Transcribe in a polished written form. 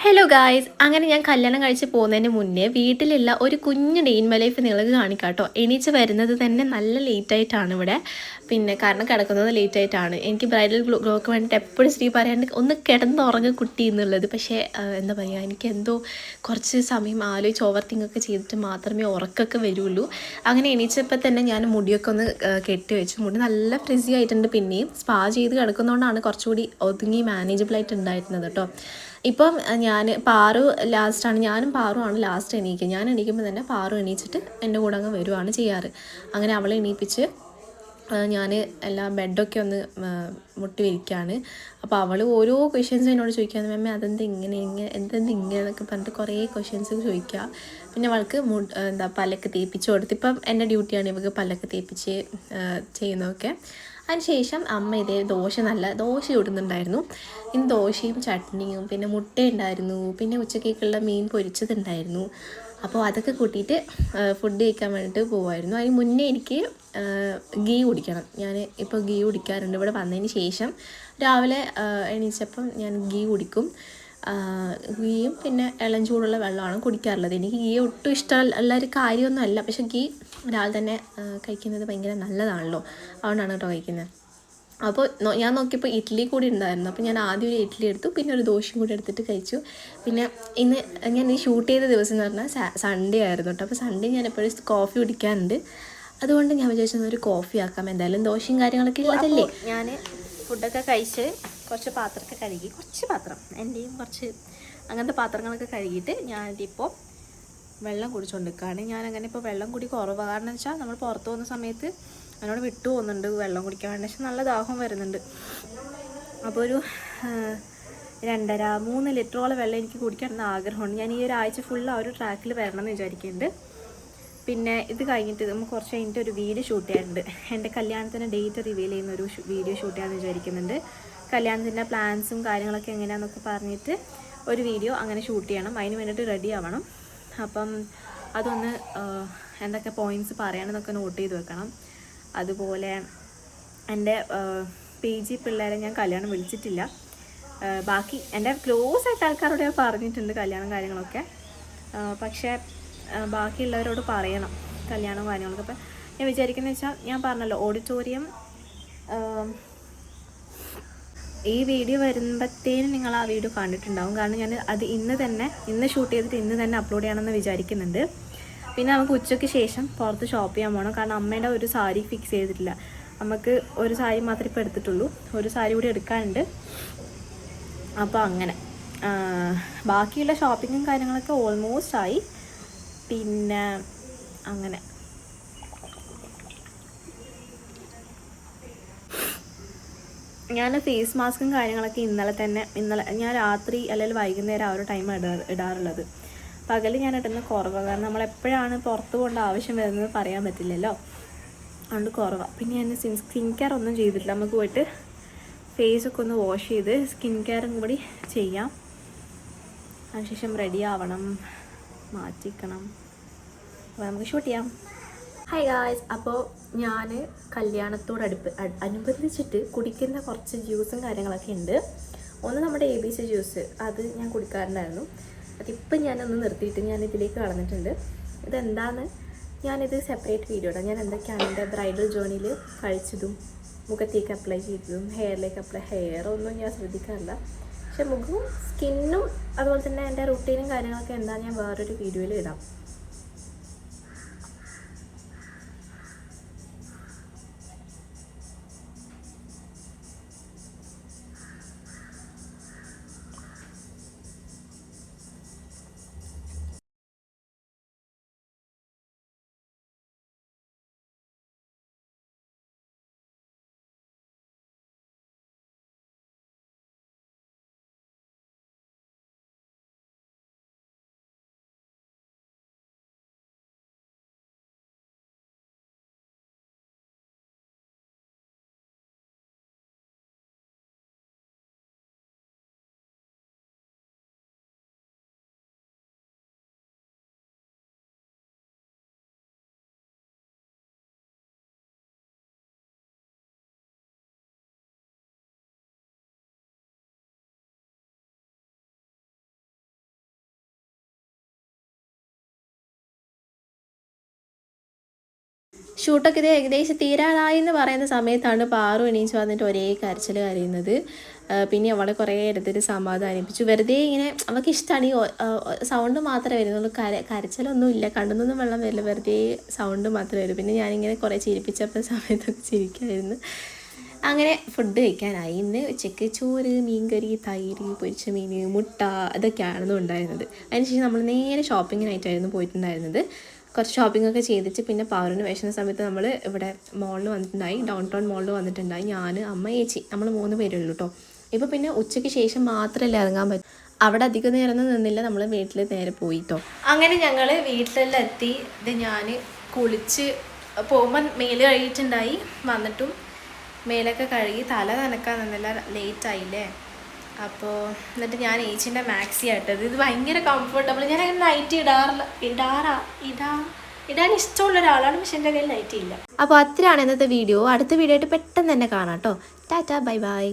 Hello guys, അങ്ങനെ ഞാൻ കല്യാണം കഴിച്ച് പോകുന്നതിന് മുന്നേ വീട്ടിലുള്ള ഒരു കുഞ്ഞു ഡേ ഇൻ മൈ ലൈഫ് നിങ്ങൾക്ക് കാണിക്കാം കേട്ടോ. എണീച്ച് വരുന്നത് തന്നെ നല്ല ലേറ്റായിട്ടാണ് ഇവിടെ. പിന്നെ കാരണം കിടക്കുന്നത് ലേറ്റായിട്ടാണ്. എനിക്ക് ബ്രൈഡൽ ഗ്ലോക്ക് വേണ്ടിയിട്ട് എപ്പോഴും ശ്രീ പറയാണ്ട് ഒന്ന് കിടന്നുറങ്ങ കുട്ടി എന്നുള്ളത്. പക്ഷേ എന്താ പറയുക, എനിക്ക് എന്തോ കുറച്ച് സമയം ആലോചിച്ച് ഓവർ തിങ്ക് ഒക്കെ ചെയ്തിട്ട് മാത്രമേ ഉറക്കമൊക്കെ വരുള്ളൂ. അങ്ങനെ എണീച്ചപ്പോൾ തന്നെ ഞാൻ മുടിയൊക്കെ ഒന്ന് കെട്ടി വെച്ചു. മുടി നല്ല ഫ്രിസി ആയിട്ടുണ്ട്. പിന്നെയും സ്പാ ചെയ്ത് കിടക്കുന്നതുകൊണ്ടാണ് കുറച്ചുകൂടി ഒതുങ്ങി മാനേജബിളായിട്ട് ഉണ്ടായിരുന്നത് കേട്ടോ. ഇപ്പം ഞാൻ പാറു ലാസ്റ്റാണ്, ഞാനും പാറുമാണ് ലാസ്റ്റ് എണീക്കുക. ഞാൻ എണീക്കുമ്പോൾ തന്നെ പാറു എണീച്ചിട്ട് എൻ്റെ കൂടെ അങ്ങ് വരുവാണ് ചെയ്യാറ്. അങ്ങനെ അവളെ എണീപ്പിച്ച് ഞാൻ എല്ലാം ബെഡൊക്കെ ഒന്ന് മുട്ടി വിരിക്കുകയാണ്. അപ്പോൾ അവൾ ഓരോ ക്വസ്റ്റ്യൻസ് എന്നോട് ചോദിക്കുകയാണ്, മാമേ അതെന്ത് ഇങ്ങനെ എന്തെന്ത് ഇങ്ങനെ എന്നൊക്കെ പറഞ്ഞിട്ട് കുറേ ക്വസ്റ്റ്യൻസ് ചോദിക്കുക. പിന്നെ അവൾക്ക് പല്ലൊക്കെ തേപ്പിച്ച് കൊടുത്ത്, ഇപ്പം എൻ്റെ ഡ്യൂട്ടിയാണ് ഇവൾക്ക് പല്ലൊക്കെ തേപ്പിച്ച് ചെയ്യുന്നതൊക്കെ. അതിനുശേഷം അമ്മ ഇതേ ദോശ ചുടുന്നുണ്ടായിരുന്നു. ഇന്ന് ദോശയും ചട്നിയും പിന്നെ മുട്ടയുണ്ടായിരുന്നു, പിന്നെ ഉച്ചക്കേക്കുള്ള മീൻ പൊരിച്ചതുണ്ടായിരുന്നു. അപ്പോൾ അതൊക്കെ കൂട്ടിയിട്ട് ഫുഡ് കഴിക്കാൻ വേണ്ടിയിട്ട് പോകുമായിരുന്നു. അതിന് മുന്നേ എനിക്ക് ഗീ കുടിക്കണം. ഞാൻ ഇപ്പോൾ ഗീ കുടിക്കാറുണ്ട്. ഇവിടെ വന്നതിന് ശേഷം രാവിലെ എണീച്ചപ്പം ഞാൻ ഗീ കുടിക്കും. ഗീയും പിന്നെ ഇളം ചൂടുള്ള വെള്ളമാണ് കുടിക്കാറുള്ളത്. എനിക്ക് ഗീ ഒട്ടും ഇഷ്ടമുള്ള ഒരു കാര്യമൊന്നുമല്ല, പക്ഷേ ഗീ രാവിലെ തന്നെ കഴിക്കുന്നത് ഭയങ്കര നല്ലതാണല്ലോ, അതുകൊണ്ടാണ് കേട്ടോ കഴിക്കുന്നത്. അപ്പോൾ ഞാൻ നോക്കിയപ്പോൾ ഇഡ്ഡലി കൂടി ഉണ്ടായിരുന്നു. അപ്പോൾ ഞാൻ ആദ്യം ഒരു ഇഡ്ഡലി എടുത്തു, പിന്നെ ഒരു ദോശയും കൂടി എടുത്തിട്ട് കഴിച്ചു. പിന്നെ ഇന്ന് ഞാൻ ഈ ഷൂട്ട് ചെയ്ത ദിവസം എന്ന് പറഞ്ഞാൽ സൺഡേ ആയിരുന്നു കേട്ടോ. അപ്പോൾ സൺഡേ ഞാൻ എപ്പോഴും കോഫി കുടിക്കാറുണ്ട്. അതുകൊണ്ട് ഞാൻ വിചാരിച്ചത് ഒരു കോഫി ആക്കാം. എന്തായാലും ദോശയും കാര്യങ്ങളൊക്കെ ഉള്ളതല്ലേ. ഞാൻ ഫുഡൊക്കെ കഴിച്ച് കുറച്ച് പാത്രമൊക്കെ കഴുകി, കുറച്ച് പാത്രം എൻ്റെയും കുറച്ച് അങ്ങനത്തെ പാത്രങ്ങളൊക്കെ കഴുകിയിട്ട് ഞാനിപ്പോൾ വെള്ളം കുടിച്ചുകൊണ്ടിരിക്കുകയാണ്. ഞാനങ്ങനെ ഇപ്പോൾ വെള്ളം കുടി കുറവാണ്. കാരണം എന്ന് വെച്ചാൽ നമ്മൾ പുറത്ത് പോകുന്ന സമയത്ത് എന്നോട് വിട്ടു പോകുന്നുണ്ട് വെള്ളം കുടിക്കാൻ വേണ്ടി. പക്ഷെ നല്ല ദാഹം വരുന്നുണ്ട്. അപ്പോൾ ഒരു 2.5-3 ലിറ്ററോളം വെള്ളം എനിക്ക് കുടിക്കണമെന്ന് ആഗ്രഹമുണ്ട്. ഞാൻ ഈ ഒരാഴ്ച ഫുള്ള് ആ ഒരു ട്രാക്കിൽ വരണം എന്ന് വിചാരിക്കുന്നുണ്ട്. പിന്നെ ഇത് കഴിഞ്ഞിട്ട് നമുക്ക് കുറച്ച് കഴിഞ്ഞിട്ട് ഒരു വീഡിയോ ഷൂട്ട് ചെയ്യാറുണ്ട്. എൻ്റെ കല്യാണത്തിന് ഡേറ്റ് റിവീൽ ചെയ്യുന്ന ഒരു വീഡിയോ ഷൂട്ട് ചെയ്യാമെന്ന് വിചാരിക്കുന്നുണ്ട്. കല്യാണത്തിൻ്റെ പ്ലാൻസും കാര്യങ്ങളൊക്കെ എങ്ങനെയാണെന്നൊക്കെ പറഞ്ഞിട്ട് ഒരു വീഡിയോ അങ്ങനെ ഷൂട്ട് ചെയ്യണം. അതിന് വേണ്ടിയിട്ട് റെഡി ആവണം. അപ്പം അതൊന്ന് എന്തൊക്കെ പോയിൻറ്റ്സ് പറയണമെന്നൊക്കെ നോട്ട് ചെയ്ത് വെക്കണം. അതുപോലെ എൻ്റെ PG പിള്ളേരെ ഞാൻ കല്യാണം വിളിച്ചിട്ടില്ല. ബാക്കി എൻ്റെ ക്ലോസ് ആയിട്ട് ആൾക്കാരോട് ഞാൻ പറഞ്ഞിട്ടുണ്ട് കല്യാണം കാര്യങ്ങളൊക്കെ. പക്ഷേ ബാക്കിയുള്ളവരോട് പറയണം കല്യാണവും കാര്യങ്ങളൊക്കെ. അപ്പം ഞാൻ വിചാരിക്കുന്നത് വെച്ചാൽ, ഞാൻ പറഞ്ഞല്ലോ ഓഡിറ്റോറിയം ഈ വീഡിയോ വരുമ്പോഴത്തേനും നിങ്ങൾ ആ വീഡിയോ കണ്ടിട്ടുണ്ടാവും. കാരണം ഞാൻ അത് ഇന്ന് ഷൂട്ട് ചെയ്തിട്ട് ഇന്ന് തന്നെ അപ്ലോഡ് ചെയ്യണമെന്ന് വിചാരിക്കുന്നുണ്ട്. പിന്നെ നമുക്ക് ഉച്ചയ്ക്ക് ശേഷം പുറത്ത് ഷോപ്പ് ചെയ്യാൻ പോകണം. കാരണം അമ്മേൻ്റെ ഒരു സാരി ഫിക്സ് ചെയ്തിട്ടില്ല. നമുക്ക് ഒരു സാരി മാത്രമേ ഇപ്പോൾ എടുത്തിട്ടുള്ളൂ, ഒരു സാരി കൂടി എടുക്കാനുണ്ട്. അപ്പോൾ അങ്ങനെ ബാക്കിയുള്ള ഷോപ്പിങ്ങും കാര്യങ്ങളൊക്കെ ഓൾമോസ്റ്റ് ആയി. പിന്നെ അങ്ങനെ ഞാൻ ഫേസ് മാസ്കും കാര്യങ്ങളൊക്കെ ഇന്നലെ ഞാൻ രാത്രി അല്ലെങ്കിൽ വൈകുന്നേരം ആ ഒരു ടൈം ഇടാറുള്ളത്. പകൽ ഞാൻ ഇടുന്ന കുറവാണ്. കാരണം നമ്മളെപ്പോഴാണ് പുറത്ത് പോകേണ്ട ആവശ്യം വരുന്നത് പറയാൻ പറ്റില്ലല്ലോ, അതുകൊണ്ട് കുറവാണ്. പിന്നെ ഞാൻ സ്കിൻ കെയർ ഒന്നും ചെയ്തിട്ടില്ല. നമുക്ക് പോയിട്ട് ഫേസൊക്കെ ഒന്ന് വാഷ് ചെയ്ത് സ്കിൻ കെയറും കൂടി ചെയ്യാം. അതിനുശേഷം റെഡി ആവണം, മാറ്റിക്കണം. അപ്പോൾ നമുക്ക് ഷൂട്ട് ചെയ്യാം. ഹായ് ഗായ്സ്, അപ്പോൾ ഞാൻ അനുബന്ധിച്ചിട്ട് കുടിക്കുന്ന കുറച്ച് ജ്യൂസും കാര്യങ്ങളൊക്കെ ഉണ്ട്. ഒന്ന് നമ്മുടെ ABC ജ്യൂസ്, അത് ഞാൻ കുടിക്കാറുണ്ടായിരുന്നു. അതിപ്പം ഞാനൊന്ന് നിർത്തിയിട്ട് ഞാൻ ഇതിലേക്ക് കടന്നിട്ടുണ്ട്. ഇതെന്താണെന്ന് ഞാനിത് സെപ്പറേറ്റ് വീഡിയോ ഇടാം. ഞാൻ എന്തൊക്കെയാണ് എൻ്റെ ബ്രൈഡൽ ജേർണിയിൽ കഴിച്ചതും മുഖത്തേക്ക് അപ്ലൈ ചെയ്തതും ഹെയറൊന്നും ഞാൻ ശ്രദ്ധിക്കാറില്ല. പക്ഷെ മുഖവും സ്കിന്നും അതുപോലെ തന്നെ എൻ്റെ റുട്ടീനും കാര്യങ്ങളൊക്കെ എന്താണെന്ന് ഞാൻ വേറൊരു വീഡിയോയിൽ ഇടാം. ഷൂട്ടൊക്കെ ഇത് ഏകദേശം തീരാറായി എന്ന് പറയുന്ന സമയത്താണ് പാറു എണീച്ച് വന്നിട്ട് ഒരേ കരച്ചിൽ കരയുന്നത്. പിന്നെ അവളെ കുറേ എടുത്തിട്ട് സമാധാനിപ്പിച്ചു. വെറുതെ ഇങ്ങനെ അവൾക്ക് ഇഷ്ടമാണ് ഈ സൗണ്ട് മാത്രമേ വരുന്നുള്ളൂ, കരച്ചിലൊന്നും ഇല്ല, കണ്ണൊന്നും വെള്ളം വരില്ല, വെറുതെ സൗണ്ട് മാത്രമേ വരും. പിന്നെ ഞാനിങ്ങനെ കുറേ ചിരിപ്പിച്ചപ്പോൾ സമയത്തൊക്കെ ചിരിക്കായിരുന്നു. അങ്ങനെ ഫുഡ് കഴിക്കാനായി. ഇന്ന് ഉച്ചയ്ക്ക് ചോറ്, മീൻകറി, തൈര്, പൊരിച്ച മീൻ, മുട്ട ഇതൊക്കെയായിരുന്നു ഉണ്ടായിരുന്നത്. അതിനുശേഷം നമ്മൾ നേരെ ഷോപ്പിങ്ങിനായിട്ടായിരുന്നു പോയിട്ടുണ്ടായിരുന്നത്. കുറച്ച് ഷോപ്പിങ്ങൊക്കെ ചെയ്തിട്ട് പിന്നെ പവറിന് വിശന്ന സമയത്ത് നമ്മൾ ഇവിടെ മോളിൽ വന്നിട്ടുണ്ടായി, ഡൗൺ ടൗൺ മോളിൽ വന്നിട്ടുണ്ടായി. ഞാൻ, അമ്മ, ചേച്ചി, നമ്മൾ 3 പേരേ ഉള്ളൂ കേട്ടോ. ഇപ്പോൾ പിന്നെ ഉച്ചയ്ക്ക് ശേഷം മാത്രമല്ലേ ഇറങ്ങാൻ പറ്റും. അവിടെ അധികം നേരം നിന്നില്ല, നമ്മൾ വീട്ടിൽ നേരെ പോയിട്ടോ. അങ്ങനെ ഞങ്ങൾ വീട്ടിലെല്ലാം എത്തി. ഇത് ഞാൻ കുളിച്ച് പോകുമ്പോൾ മേല് കഴുകിയിട്ടുണ്ടായി. വന്നിട്ടും മേലൊക്കെ കഴുകി തല നനക്കാൻ നിന്നില്ല, ലേറ്റായില്ലേ. അപ്പോൾ എന്നിട്ട് ഞാൻ ഏച്ചിൻ്റെ മാക്സി ആയിട്ടത്. ഇത് ഭയങ്കര കംഫർട്ടബിൾ. ഞാൻ അങ്ങനെ നൈറ്റി ഇടാൻ ഇഷ്ടമുള്ള ഒരാളാണ്, പക്ഷെ എൻ്റെ കയ്യിൽ നൈറ്റി ഇല്ല. അപ്പോൾ അത്രയാണ് ഇന്നത്തെ വീഡിയോ. അടുത്ത വീഡിയോ ആയിട്ട് പെട്ടെന്ന് തന്നെ കാണാം കേട്ടോ. Tata, bye bye.